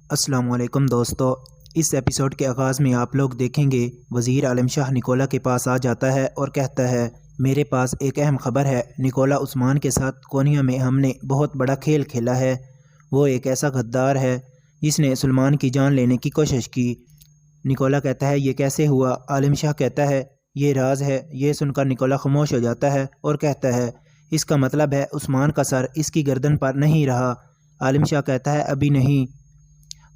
السلام علیکم دوستو، اس ایپیسوڈ کے آغاز میں آپ لوگ دیکھیں گے وزیر عالم شاہ نکولا کے پاس آ جاتا ہے اور کہتا ہے میرے پاس ایک اہم خبر ہے۔ نکولا عثمان کے ساتھ کونیا میں ہم نے بہت بڑا کھیل کھیلا ہے۔ وہ ایک ایسا غدار ہے جس نے سلمان کی جان لینے کی کوشش کی۔ نکولا کہتا ہے یہ کیسے ہوا؟ عالم شاہ کہتا ہے یہ راز ہے۔ یہ سن کر نکولا خاموش ہو جاتا ہے اور کہتا ہے اس کا مطلب ہے عثمان کا سر اس کی گردن پر نہیں رہا۔ عالم شاہ کہتا ہے ابھی نہیں،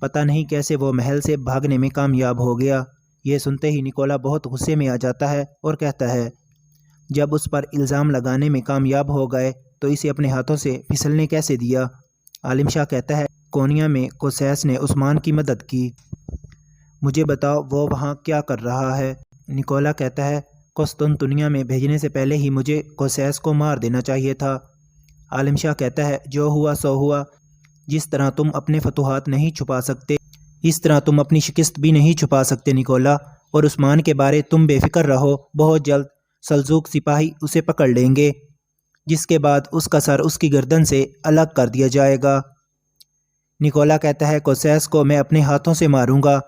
پتہ نہیں کیسے وہ محل سے بھاگنے میں کامیاب ہو گیا۔ یہ سنتے ہی نکولا بہت غصے میں آ جاتا ہے اور کہتا ہے جب اس پر الزام لگانے میں کامیاب ہو گئے تو اسے اپنے ہاتھوں سے پھسلنے کیسے دیا؟ عالم شاہ کہتا ہے کونیا میں کوسیس نے عثمان کی مدد کی، مجھے بتاؤ وہ وہاں کیا کر رہا ہے؟ نکولا کہتا ہے قسطنطنیہ میں بھیجنے سے پہلے ہی مجھے کوسیس کو مار دینا چاہیے تھا۔ عالم شاہ کہتا ہے جو ہوا سو ہوا۔ جس طرح تم اپنے فتوحات نہیں چھپا سکتے اس طرح تم اپنی شکست بھی نہیں چھپا سکتے نکولا، اور عثمان کے بارے تم بے فکر رہو، بہت جلد سلجوق سپاہی اسے پکڑ لیں گے، جس کے بعد اس کا سر اس کی گردن سے الگ کر دیا جائے گا۔ نکولا کہتا ہے کوسیس کو میں اپنے ہاتھوں سے ماروں گا،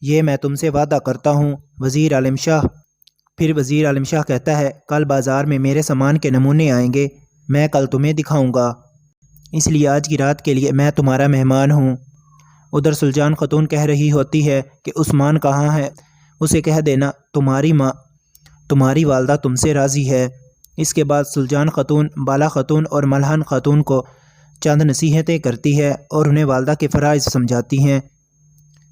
یہ میں تم سے وعدہ کرتا ہوں وزیر عالم شاہ۔ پھر وزیر عالم شاہ کہتا ہے کل بازار میں میرے سامان کے نمونے آئیں گے، میں کل تمہیں دکھاؤں گا، اس لیے آج کی رات کے لیے میں تمہارا مہمان ہوں۔ ادھر سلجان خاتون کہہ رہی ہوتی ہے کہ عثمان کہاں ہے؟ اسے کہہ دینا تمہاری ماں تمہاری والدہ تم سے راضی ہے۔ اس کے بعد سلجان خاتون بالا خاتون اور ملہن خاتون کو چند نصیحتیں کرتی ہے اور انہیں والدہ کے فرائض سمجھاتی ہیں۔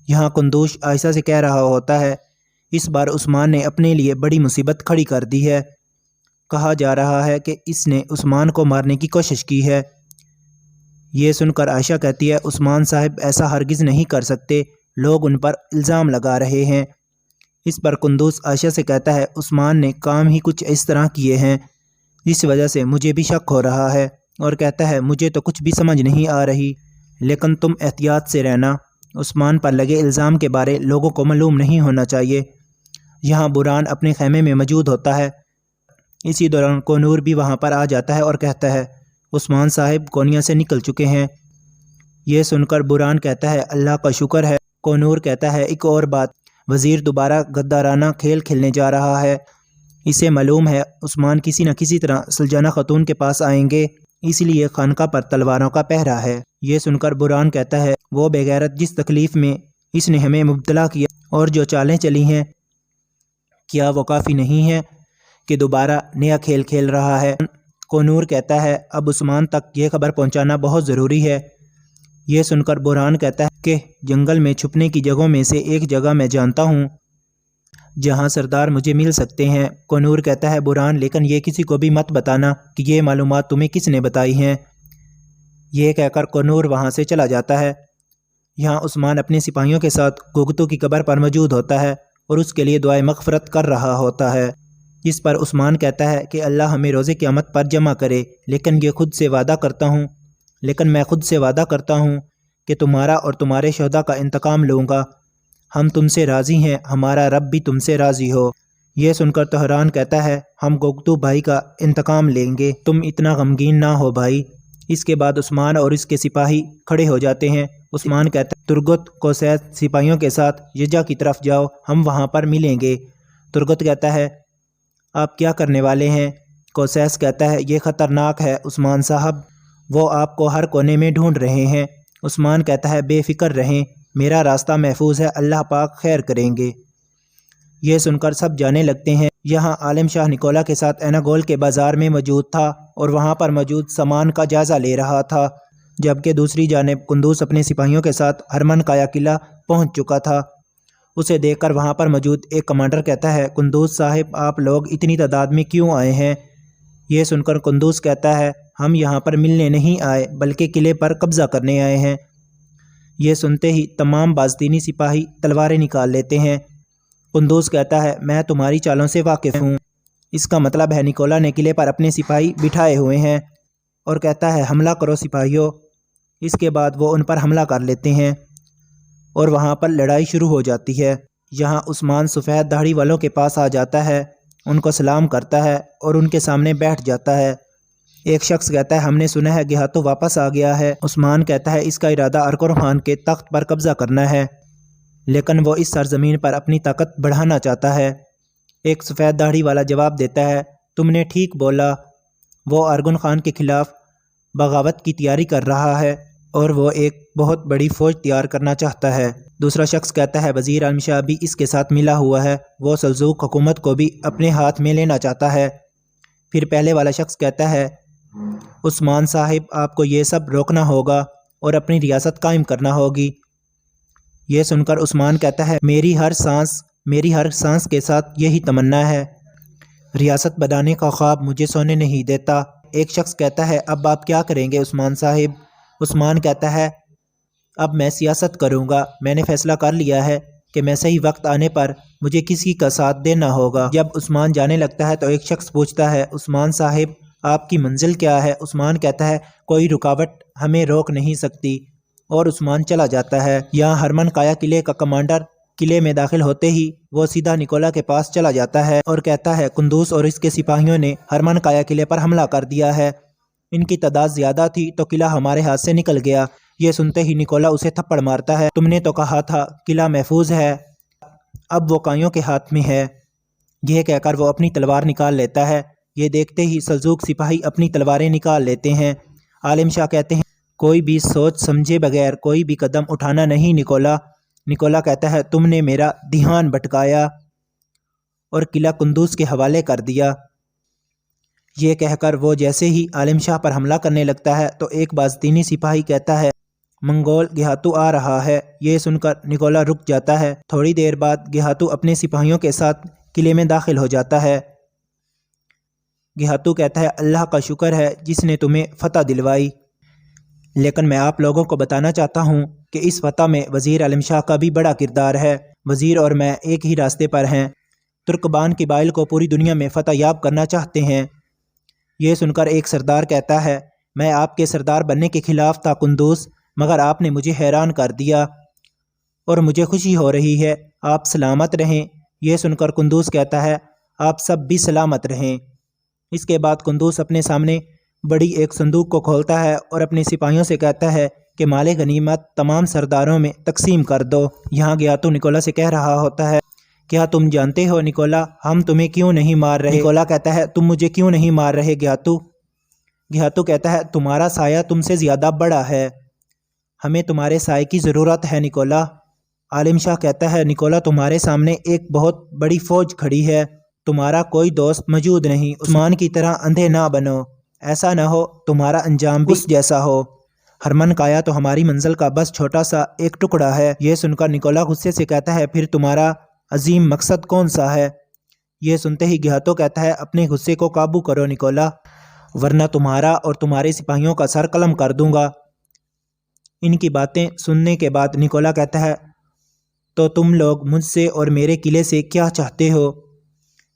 یہاں قندوز عائشہ سے کہہ رہا ہوتا ہے اس بار عثمان نے اپنے لیے بڑی مصیبت کھڑی کر دی ہے، کہا جا رہا ہے کہ اس نے عثمان کو مارنے کی کوشش کی ہے۔ یہ سن کر عائشہ کہتی ہے عثمان صاحب ایسا ہرگز نہیں کر سکتے، لوگ ان پر الزام لگا رہے ہیں۔ اس پر قندوز عائشہ سے کہتا ہے عثمان نے کام ہی کچھ اس طرح کیے ہیں جس وجہ سے مجھے بھی شک ہو رہا ہے، اور کہتا ہے مجھے تو کچھ بھی سمجھ نہیں آ رہی، لیکن تم احتیاط سے رہنا، عثمان پر لگے الزام کے بارے لوگوں کو معلوم نہیں ہونا چاہیے۔ یہاں بران اپنے خیمے میں موجود ہوتا ہے۔ اسی دوران کونور بھی وہاں پر آ جاتا ہے اور کہتا ہے عثمان صاحب کونیا سے نکل چکے ہیں۔ یہ سن کر بران کہتا ہے اللہ کا شکر ہے۔ کونور کہتا ہے ایک اور بات، وزیر دوبارہ غدارانہ کھیل کھیلنے جا رہا ہے، اسے معلوم ہے عثمان کسی نہ کسی طرح سلجانہ خاتون کے پاس آئیں گے، اس لیے خانقاہ پر تلواروں کا پہرا ہے۔ یہ سن کر بران کہتا ہے وہ بے غیرت جس تکلیف میں اس نے ہمیں مبتلا کیا اور جو چالیں چلی ہیں کیا وہ کافی نہیں ہے کہ دوبارہ نیا کھیل کھیل رہا ہے؟ کونور کہتا ہے اب عثمان تک یہ خبر پہنچانا بہت ضروری ہے۔ یہ سن کر برہان کہتا ہے کہ جنگل میں چھپنے کی جگہوں میں سے ایک جگہ میں جانتا ہوں جہاں سردار مجھے مل سکتے ہیں۔ کونور کہتا ہے برہان لیکن یہ کسی کو بھی مت بتانا کہ یہ معلومات تمہیں کس نے بتائی ہیں۔ یہ کہہ کر کونور وہاں سے چلا جاتا ہے۔ یہاں عثمان اپنے سپاہیوں کے ساتھ گوگتو کی قبر پر موجود ہوتا ہے اور اس کے لیے دعائے مغفرت کر رہا ہوتا ہے، جس پر عثمان کہتا ہے کہ اللہ ہمیں روز قیامت پر جمع کرے، لیکن میں خود سے وعدہ کرتا ہوں کہ تمہارا اور تمہارے شہداء کا انتقام لوں گا، ہم تم سے راضی ہیں، ہمارا رب بھی تم سے راضی ہو۔ یہ سن کر طہران کہتا ہے ہم گوگتو بھائی کا انتقام لیں گے، تم اتنا غمگین نہ ہو بھائی۔ اس کے بعد عثمان اور اس کے سپاہی کھڑے ہو جاتے ہیں۔ عثمان کہتا ہے ترگت کوسیس سپاہیوں کے ساتھ یجا کی طرف جاؤ، ہم وہاں پر ملیں گے۔ ترگت کہتا ہے آپ کیا کرنے والے ہیں؟ کوسیس کہتا ہے یہ خطرناک ہے عثمان صاحب، وہ آپ کو ہر کونے میں ڈھونڈ رہے ہیں۔ عثمان کہتا ہے بے فکر رہیں، میرا راستہ محفوظ ہے، اللہ پاک خیر کریں گے۔ یہ سن کر سب جانے لگتے ہیں۔ یہاں عالم شاہ نکولا کے ساتھ ایناگول کے بازار میں موجود تھا اور وہاں پر موجود سامان کا جائزہ لے رہا تھا، جبکہ دوسری جانب قندوز اپنے سپاہیوں کے ساتھ ہرمن کایا قلعہ پہنچ چکا تھا۔ اسے دیکھ کر وہاں پر موجود ایک کمانڈر کہتا ہے قندوز صاحب آپ لوگ اتنی تعداد میں کیوں آئے ہیں؟ یہ سن کر قندوز کہتا ہے ہم یہاں پر ملنے نہیں آئے بلکہ قلعے پر قبضہ کرنے آئے ہیں۔ یہ سنتے ہی تمام بازدینی سپاہی تلواریں نکال لیتے ہیں۔ قندوز کہتا ہے میں تمہاری چالوں سے واقف ہوں، اس کا مطلب ہے نکولا نے قلعے پر اپنے سپاہی بٹھائے ہوئے ہیں، اور کہتا ہے حملہ کرو سپاہیوں۔ اس کے بعد وہ ان پر حملہ کر لیتے ہیں اور وہاں پر لڑائی شروع ہو جاتی ہے۔ یہاں عثمان سفید داڑھی والوں کے پاس آ جاتا ہے، ان کو سلام کرتا ہے اور ان کے سامنے بیٹھ جاتا ہے۔ ایک شخص کہتا ہے ہم نے سنا ہے گہاتو واپس آ گیا ہے۔ عثمان کہتا ہے اس کا ارادہ ارکن خان کے تخت پر قبضہ کرنا ہے، لیکن وہ اس سرزمین پر اپنی طاقت بڑھانا چاہتا ہے۔ ایک سفید داڑھی والا جواب دیتا ہے تم نے ٹھیک بولا، وہ ارکن خان کے خلاف بغاوت کی تیاری کر رہا ہے اور وہ ایک بہت بڑی فوج تیار کرنا چاہتا ہے۔ دوسرا شخص کہتا ہے وزیر عالم شاہ بھی اس کے ساتھ ملا ہوا ہے، وہ سلجوق حکومت کو بھی اپنے ہاتھ میں لینا چاہتا ہے۔ پھر پہلے والا شخص کہتا ہے عثمان صاحب آپ کو یہ سب روکنا ہوگا اور اپنی ریاست قائم کرنا ہوگی۔ یہ سن کر عثمان کہتا ہے میری ہر سانس کے ساتھ یہی تمنا ہے، ریاست بنانے کا خواب مجھے سونے نہیں دیتا۔ ایک شخص کہتا ہے اب آپ کیا کریں گے عثمان صاحب؟ عثمان کہتا ہے اب میں سیاست کروں گا، میں نے فیصلہ کر لیا ہے کہ میں صحیح وقت آنے پر مجھے کسی کا ساتھ دینا ہوگا۔ جب عثمان جانے لگتا ہے تو ایک شخص پوچھتا ہے عثمان صاحب آپ کی منزل کیا ہے؟ عثمان کہتا ہے کوئی رکاوٹ ہمیں روک نہیں سکتی، اور عثمان چلا جاتا ہے۔ یہاں ہرمن کایا قلعے کا کمانڈر قلعے میں داخل ہوتے ہی وہ سیدھا نکولا کے پاس چلا جاتا ہے اور کہتا ہے قندوز اور اس کے سپاہیوں نے ہرمن کایا قلعے پر حملہ کر دیا ہے، ان کی تعداد زیادہ تھی تو قلعہ ہمارے ہاتھ سے نکل گیا۔ یہ سنتے ہی نکولا اسے تھپڑ مارتا ہے تم نے تو کہا تھا قلعہ محفوظ ہے، اب وہ کائیوں کے ہاتھ میں ہے۔ یہ کہہ کر وہ اپنی تلوار نکال لیتا ہے۔ یہ دیکھتے ہی سلجوق سپاہی اپنی تلواریں نکال لیتے ہیں۔ عالم شاہ کہتے ہیں کوئی بھی سوچ سمجھے بغیر کوئی بھی قدم اٹھانا نہیں نکولا۔ نکولا کہتا ہے تم نے میرا دھیان بھٹکایا اور قلعہ قندوز کے حوالے کر دیا۔ یہ کہہ کر وہ جیسے ہی عالم شاہ پر حملہ کرنے لگتا ہے تو ایک بازتینی سپاہی کہتا ہے منگول گہاتو آ رہا ہے۔ یہ سن کر نکولا رک جاتا ہے۔ تھوڑی دیر بعد گہاتو اپنے سپاہیوں کے ساتھ قلعے میں داخل ہو جاتا ہے۔ گہاتو کہتا ہے اللہ کا شکر ہے جس نے تمہیں فتح دلوائی، لیکن میں آپ لوگوں کو بتانا چاہتا ہوں کہ اس فتح میں وزیر عالم شاہ کا بھی بڑا کردار ہے۔ وزیر اور میں ایک ہی راستے پر ہیں، ترکمان قبائل کو پوری دنیا میں فتح یاب کرنا چاہتے ہیں۔ یہ سن کر ایک سردار کہتا ہے میں آپ کے سردار بننے کے خلاف تھا قندوز، مگر آپ نے مجھے حیران کر دیا اور مجھے خوشی ہو رہی ہے، آپ سلامت رہیں۔ یہ سن کر قندوز کہتا ہے آپ سب بھی سلامت رہیں۔ اس کے بعد قندوز اپنے سامنے بڑی ایک صندوق کو کھولتا ہے اور اپنے سپاہیوں سے کہتا ہے کہ مال غنیمت تمام سرداروں میں تقسیم کر دو۔ یہاں گہاتو نکولا سے کہہ رہا ہوتا ہے کیا تم جانتے ہو نکولا ہم تمہیں کیوں نہیں مار رہے؟ نکولا کہتا ہے تم مجھے کیوں نہیں مار رہے گہاتو؟ گہاتو کہتا ہے تمہارا سایہ تم سے زیادہ بڑا ہے، ہمیں تمہارے سائے کی ضرورت ہے نکولا۔ عالم شاہ کہتا ہے نکولا تمہارے سامنے ایک بہت بڑی فوج کھڑی ہے، تمہارا کوئی دوست موجود نہیں، عثمان کی طرح اندھے نہ بنو، ایسا نہ ہو تمہارا انجام بھی اس جیسا ہو۔ ہرمن کایا تو ہماری منزل کا بس چھوٹا سا ایک ٹکڑا ہے۔ یہ سن کر نکولا غصے سے کہتا ہے پھر تمہارا عظیم مقصد کون سا ہے؟ یہ سنتے ہی گہاتو کہتا ہے اپنے غصے کو قابو کرو نکولا، ورنہ تمہارا اور تمہارے سپاہیوں کا سر قلم کر دوں گا۔ ان کی باتیں سننے کے بعد نکولا کہتا ہے تو تم لوگ مجھ سے اور میرے قلعے سے کیا چاہتے ہو؟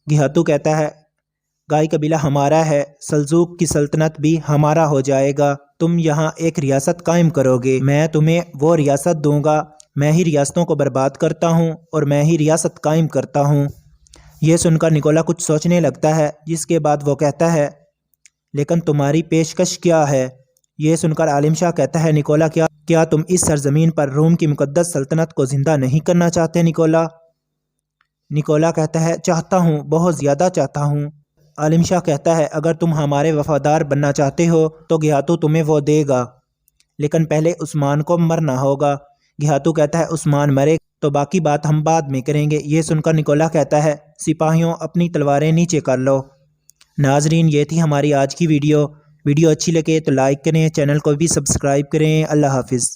گہاتو کہتا ہے گائی قبیلہ ہمارا ہے، سلجوق کی سلطنت بھی ہمارا ہو جائے گا، تم یہاں ایک ریاست قائم کرو گے، میں تمہیں وہ ریاست دوں گا، میں ہی ریاستوں کو برباد کرتا ہوں اور میں ہی ریاست قائم کرتا ہوں۔ یہ سن کر نکولا کچھ سوچنے لگتا ہے، جس کے بعد وہ کہتا ہے لیکن تمہاری پیشکش کیا ہے؟ یہ سن کر عالم شاہ کہتا ہے نکولا کیا تم اس سرزمین پر روم کی مقدس سلطنت کو زندہ نہیں کرنا چاہتے نکولا؟ نکولا کہتا ہے چاہتا ہوں، بہت زیادہ چاہتا ہوں۔ عالم شاہ کہتا ہے اگر تم ہمارے وفادار بننا چاہتے ہو تو گہاتو تمہیں وہ دے گا، لیکن پہلے عثمان کو مرنا ہوگا۔ گہاتو کہتا ہے عثمان مرے تو باقی بات ہم بعد میں کریں گے۔ یہ سن کر نکولا کہتا ہے سپاہیوں اپنی تلواریں نیچے کر لو۔ ناظرین یہ تھی ہماری آج کی ویڈیو اچھی لگے تو لائک کریں، چینل کو بھی سبسکرائب کریں۔ اللہ حافظ۔